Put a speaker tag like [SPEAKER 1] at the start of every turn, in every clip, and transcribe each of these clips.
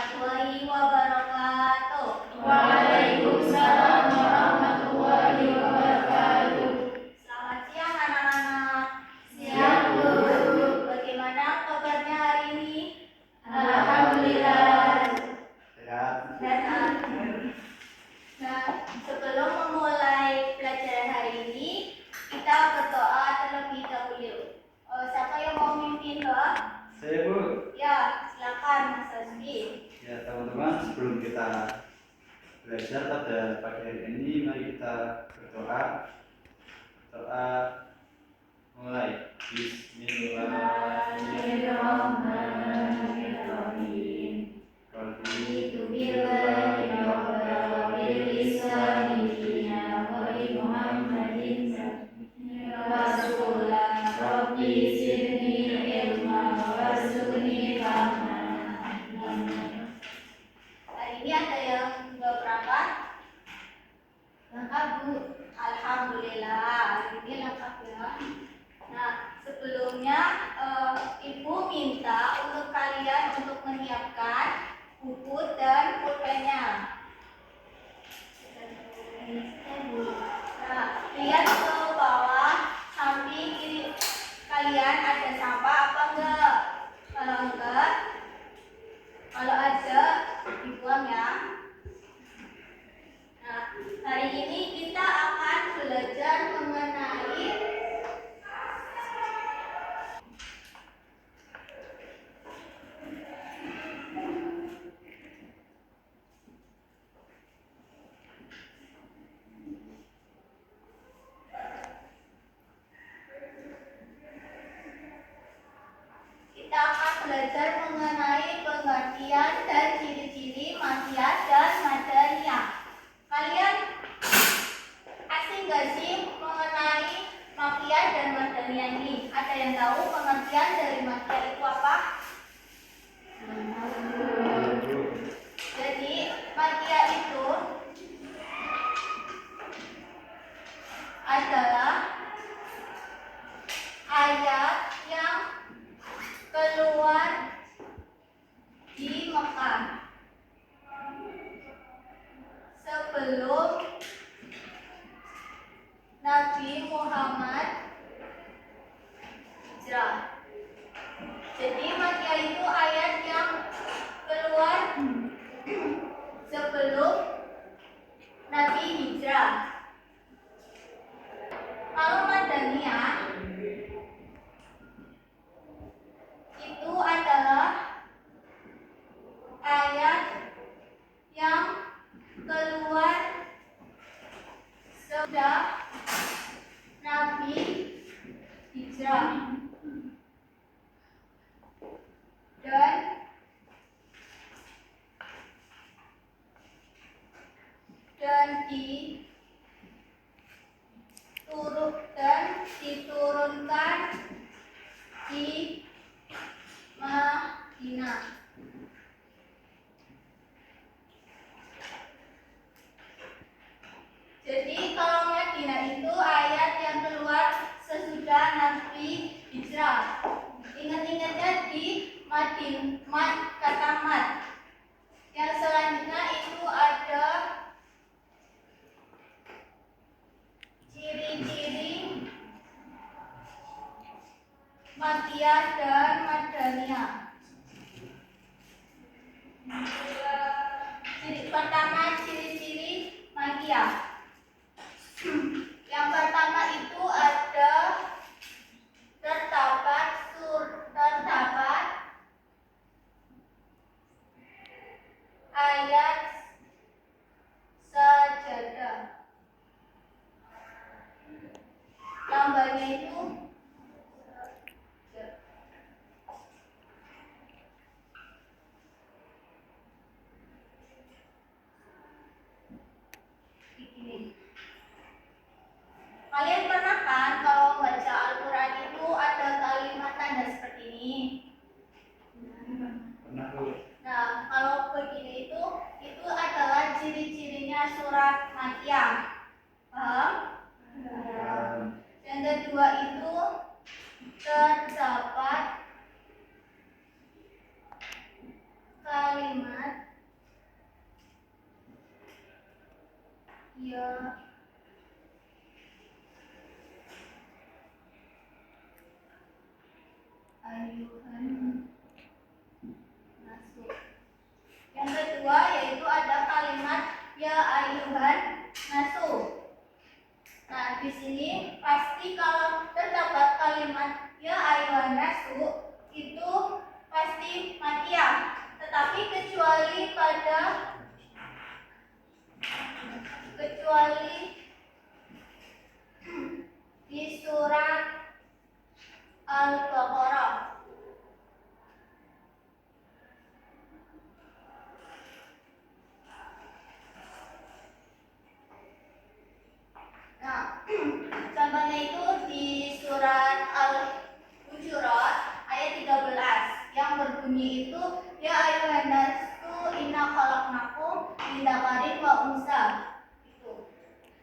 [SPEAKER 1] warahmatullahi wabarakatuh.
[SPEAKER 2] Waalaikumsalam warahmatullahi wabarakatuh.
[SPEAKER 1] Selamat siang anak-anak.
[SPEAKER 2] Siang, Bu.
[SPEAKER 1] Bagaimana kabarnya hari ini?
[SPEAKER 2] Alhamdulillah.
[SPEAKER 3] Sehat.
[SPEAKER 1] Sehat. Nah, sebelum memulai pelajaran hari ini, kita berdoa terlebih dahulu. Siapa yang mau mimpin doa?
[SPEAKER 3] Saya, Bu.
[SPEAKER 1] Ya, silakan Mas Hasbi.
[SPEAKER 3] Ya, teman-teman, sebelum kita belajar pada pagi hari ini, mari kita berdoa. Doa mulai.
[SPEAKER 2] Bismillahirrahmanirrahim.
[SPEAKER 3] Raditu
[SPEAKER 2] billahi rabbil islami dina wa bi Muhammadin rasulan. Rabbi zidni ilma warzuqni fahman.
[SPEAKER 1] Hari ini ada yang berapa?
[SPEAKER 2] Lengkap, Bu.
[SPEAKER 1] Alhamdulillah, hari ini lengkap ya. Nah, sebelumnya Ibu minta untuk kalian untuk menyiapkan buku dan pulpennya. Nah, lihat ke bawah samping kiri kalian ada sampah apa enggak? Kalau enggak, kalau ada dibuang ya. Nah, hari ini kita akan belajar mengenai pengertian dan ciri-ciri makiat dan materinya. Kalian asing gak sih mengenai makiat dan materinya ini? Ada yang tahu pengertian dari makiat itu apa? Jadi makiat itu adalah ayat yang keluar di Mekah sebelum Nabi Muhammad hijrah. Jadi makiat itu ayat yang keluar sebelum Nabi hijrah. Kalau Madaniyah itu adalah ayat yang keluar sesudah Nabi hijrah dan diturunkan di Madinah. Jadi kalau Madinah itu ayat yang keluar sesudah Nabi hijrah. Ingat-ingatnya di kata Mad. Yang selanjutnya itu ada ciri-ciri Makkiyah dan Madaniyah. Pertama, ciri-ciri Makkiyah. Yang pertama itu ada terdapat ayat sajadah. Gambarnya itu begini. Kalian pernah kan kalau baca Al-Quran itu ada kalimat tanda seperti ini?
[SPEAKER 3] Pernah, Bu.
[SPEAKER 1] Nah, kalau begini itu adalah ciri-cirinya surat Makkiyah. Paham? Yang kedua itu terdapat kalimat ya ayuhan nasu. Yang kedua yaitu ada kalimat ya ayuhan nasu. Nah, di sini pasti kalau terdapat kalimat ya ayuhan nasu itu pasti matiah. Tetapi kecuali di surat Al-Baqarah. Nah, contohnya itu di surat Al-Hujurat ayat 13 yang berbunyi itu ya ayuhan nasu inna khalaqnakum min dzakarin wa unsa. Itu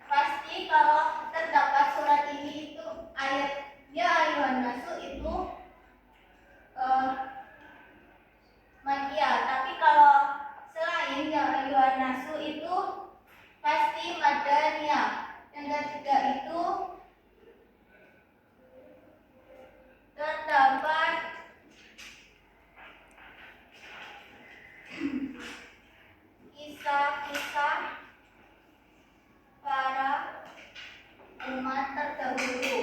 [SPEAKER 1] pasti kalau terdapat surat ini itu ayat ya ayuhan nasu itu makia. Tapi kalau selain ya ayuhan nasu itu pasti madaniyah. Yang ketiga itu terdapat kisah-kisah para umat terdahulu.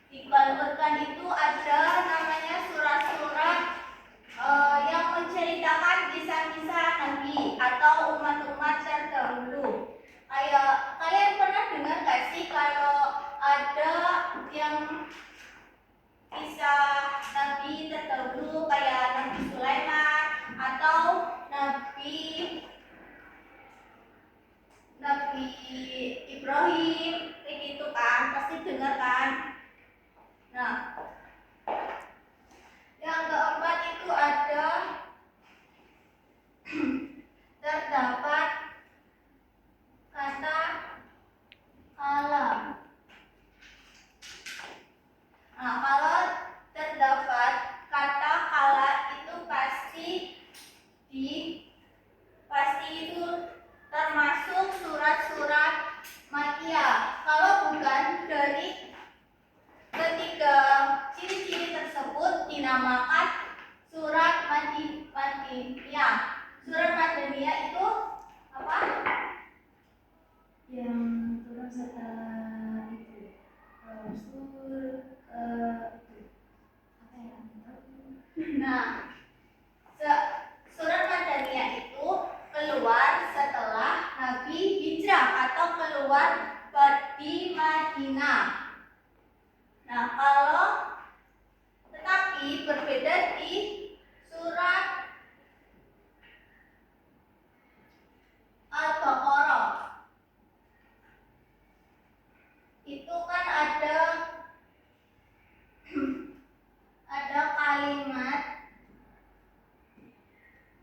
[SPEAKER 1] Di Al-Qur'an itu ada namanya surat-surat yang menceritakan kisah-kisah Nabi atau umat-umat terdahulu. Kayak kalian pernah dengar gak sih kalau ada yang kisah Nabi terdahulu kayak Nabi Sulaiman atau Nabi Ibrahim, kayak gitu kan, pasti dengar kan? Nah, yang keempat itu ada terdapat kata kala. Nah, kalau terdapat kata kala itu pasti itu termasuk surat-surat Makkiyah. Kalau bukan dari ketiga ciri-ciri tersebut dinamakan surat Madaniyah. Surat Madaniyah itu apa?
[SPEAKER 2] Yang turun setelah itu
[SPEAKER 1] Nah, surat Madaniyah itu keluar setelah Nabi hijrah atau keluar di Madinah. Nah, tetapi berbeda di surat Al-Baqarah. Itu kan ada kalimat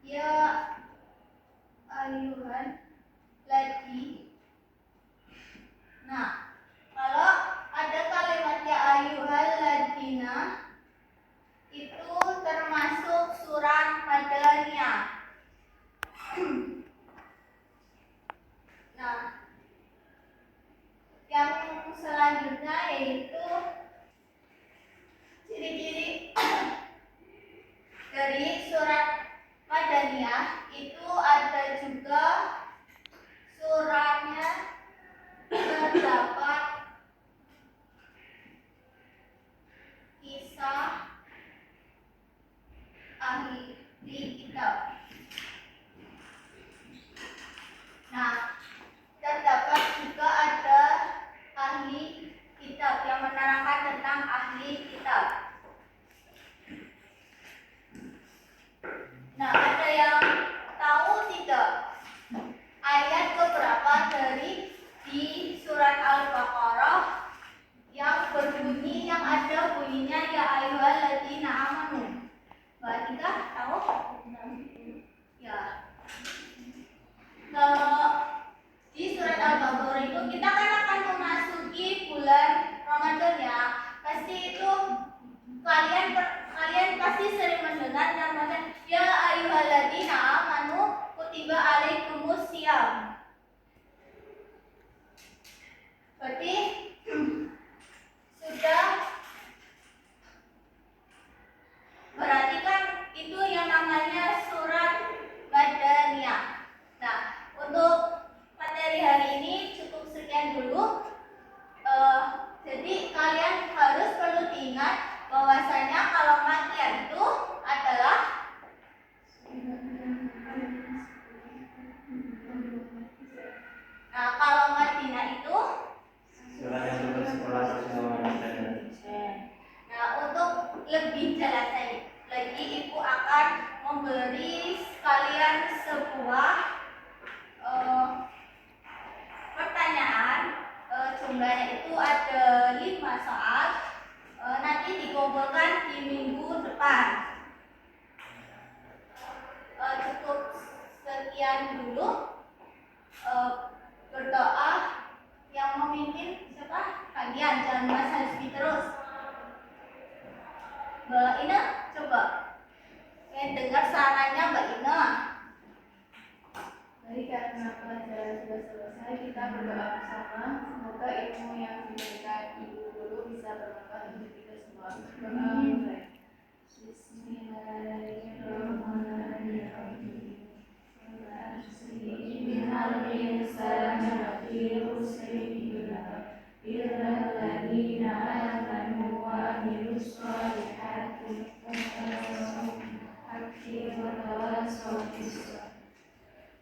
[SPEAKER 1] ya ayuhan lagi. Nah, kalau ada kalimat ya ayuhan ladina itu termasuk surat Madaniyah. Nah, yang selanjutnya yaitu ciri-ciri dari surat Madaniyah itu ada juga suratnya terdapat kisah ahli kitab. Nah, terdapat juga ada ahli kitab yang menerangkan tentang ahli kitab. Nah, ada yang tahu tidak ayat beberapa di surat Al-Baqarah yang ada bunyinya ya ayyuhalladzina amanu? Mbak Tika tahu? Ya. Kalau di surat Al-Baqarah itu kita kan akan memasuki bulan Ramadan ya. Pasti itu kalian pasti sering mendengar namanya ya ayyuhalladzina amanu kutiba alaikumus syiyam. Berarti sudah, berarti kan itu yang namanya surat Madaniyah. Nah, untuk materi hari ini cukup sekian dulu. Jadi kalian harus perlu diingat bahwasanya kalau makiyah itu adalah kalau Madinah itu.
[SPEAKER 3] Surat yang turun setelah Rasulullah SAW.
[SPEAKER 1] Nah, untuk lebih jelas lagi, Ibu akan memberi kalian sebuah pertanyaan. Jumlahnya itu ada 5 soal. Nanti dikumpulkan di minggu depan. Cukup sekian dulu. Berdoa yang memimpin siapa? Kalian, jangan Mas Hasbi terus. Mbak Ina, coba. Dengar sarannya Mbak Ina.
[SPEAKER 2] Baik, karena pelajaran sudah selesai, kita berdoa bersama. Semoga ilmu yang diberikan ibu guru bisa bermanfaat untuk kita semua. Berdoa mulai. Bismillahirrahmanirrahim.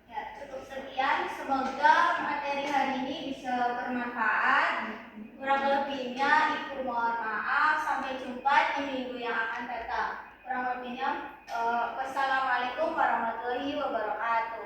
[SPEAKER 1] Ya, cukup sekian. Semoga materi hari ini bisa bermanfaat. Kurang lebihnya Ibu mohon maaf. Sampai jumpa di minggu yang akan datang. Kurang lebihnya, wassalamualaikum warahmatullahi wabarakatuh.